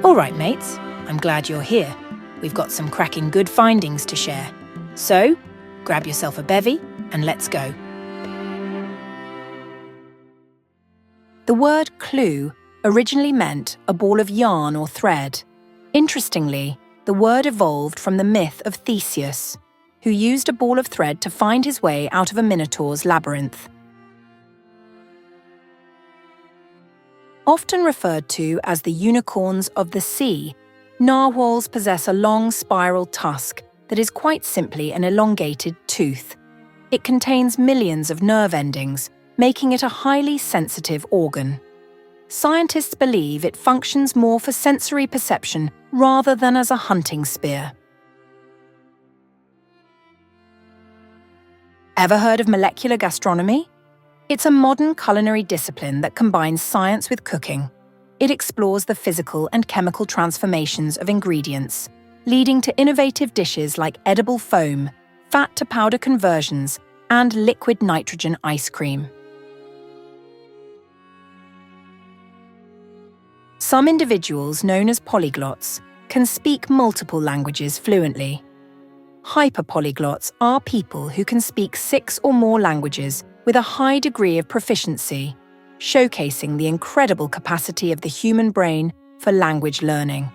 All right, mates, I'm glad you're here. We've got some cracking good findings to share. So, grab yourself a bevy and let's go. The word clue originally meant a ball of yarn or thread. Interestingly, the word evolved from the myth of Theseus, who used a ball of thread to find his way out of a minotaur's labyrinth. Often referred to as the unicorns of the sea, narwhals possess a long spiral tusk that is quite simply an elongated tooth. It contains millions of nerve endings, making it a highly sensitive organ. Scientists believe it functions more for sensory perception rather than as a hunting spear. Ever heard of molecular gastronomy? It's a modern culinary discipline that combines science with cooking. It explores the physical and chemical transformations of ingredients, leading to innovative dishes like edible foam, fat-to-powder conversions, and liquid nitrogen ice cream. Some individuals, known as polyglots, can speak multiple languages fluently. Hyperpolyglots are people who can speak 6 or more languages with a high degree of proficiency, showcasing the incredible capacity of the human brain for language learning.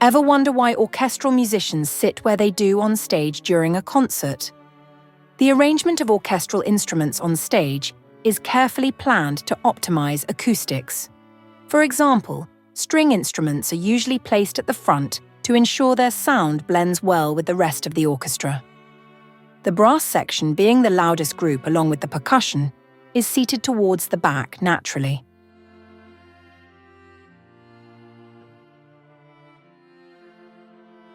Ever wonder why orchestral musicians sit where they do on stage during a concert? The arrangement of orchestral instruments on stage is carefully planned to optimize acoustics. For example, string instruments are usually placed at the front to ensure their sound blends well with the rest of the orchestra. The brass section, being the loudest group along with the percussion, is seated towards the back naturally.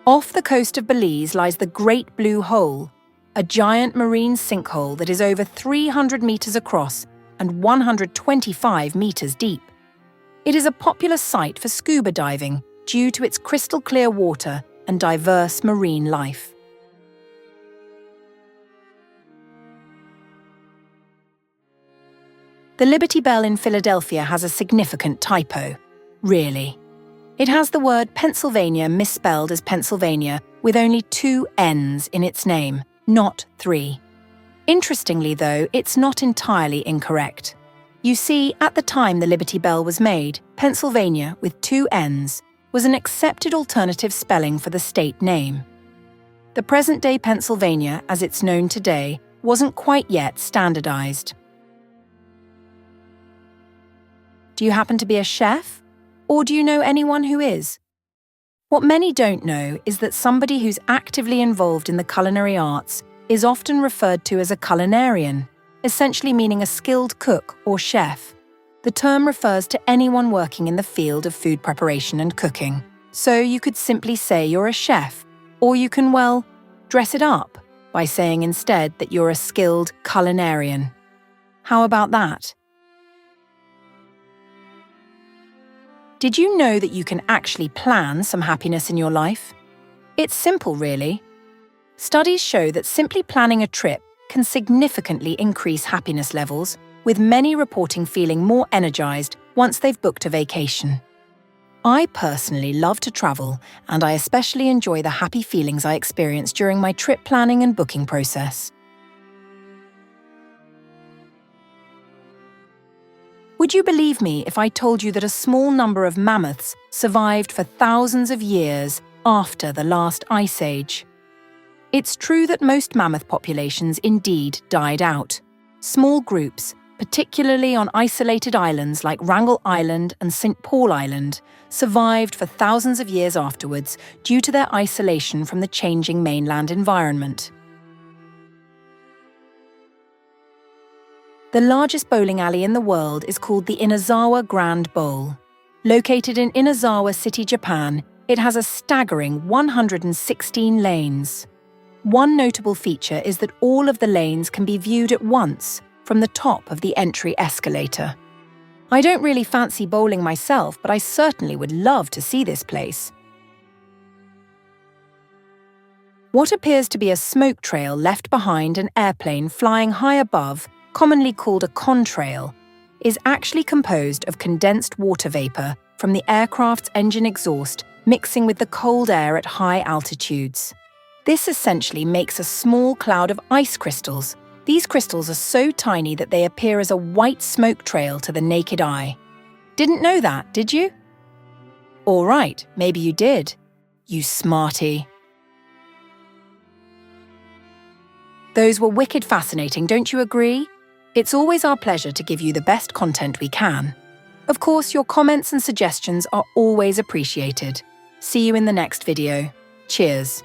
Off the coast of Belize lies the Great Blue Hole, a giant marine sinkhole that is over 300 meters across and 125 meters deep. It is a popular site for scuba diving due to its crystal clear water and diverse marine life. The Liberty Bell in Philadelphia has a significant typo. Really. It has the word Pennsylvania misspelled as Pennsylvania with only 2 N's in its name, not 3. Interestingly, though, it's not entirely incorrect. You see, at the time the Liberty Bell was made, Pennsylvania, with 2 N's, was an accepted alternative spelling for the state name. The present-day Pennsylvania, as it's known today, wasn't quite yet standardized. Do you happen to be a chef? Or do you know anyone who is? What many don't know is that somebody who's actively involved in the culinary arts is often referred to as a culinarian, essentially meaning a skilled cook or chef. The term refers to anyone working in the field of food preparation and cooking. So you could simply say you're a chef, or you can, well, dress it up by saying instead that you're a skilled culinarian. How about that? Did you know that you can actually plan some happiness in your life? It's simple, really. Studies show that simply planning a trip can significantly increase happiness levels, with many reporting feeling more energized once they've booked a vacation. I personally love to travel, and I especially enjoy the happy feelings I experience during my trip planning and booking process. Would you believe me if I told you that a small number of mammoths survived for thousands of years after the last ice age? It's true that most mammoth populations indeed died out. Small groups, particularly on isolated islands like Wrangel Island and St. Paul Island, survived for thousands of years afterwards due to their isolation from the changing mainland environment. The largest bowling alley in the world is called the Inazawa Grand Bowl. Located in Inazawa City, Japan, it has a staggering 116 lanes. One notable feature is that all of the lanes can be viewed at once from the top of the entry escalator. I don't really fancy bowling myself, but I certainly would love to see this place. What appears to be a smoke trail left behind an airplane flying high above, commonly called a contrail, is actually composed of condensed water vapor from the aircraft's engine exhaust mixing with the cold air at high altitudes. This essentially makes a small cloud of ice crystals. These crystals are so tiny that they appear as a white smoke trail to the naked eye. Didn't know that, did you? All right, maybe you did. You smarty. Those were wicked fascinating, don't you agree? It's always our pleasure to give you the best content we can. Of course, your comments and suggestions are always appreciated. See you in the next video. Cheers.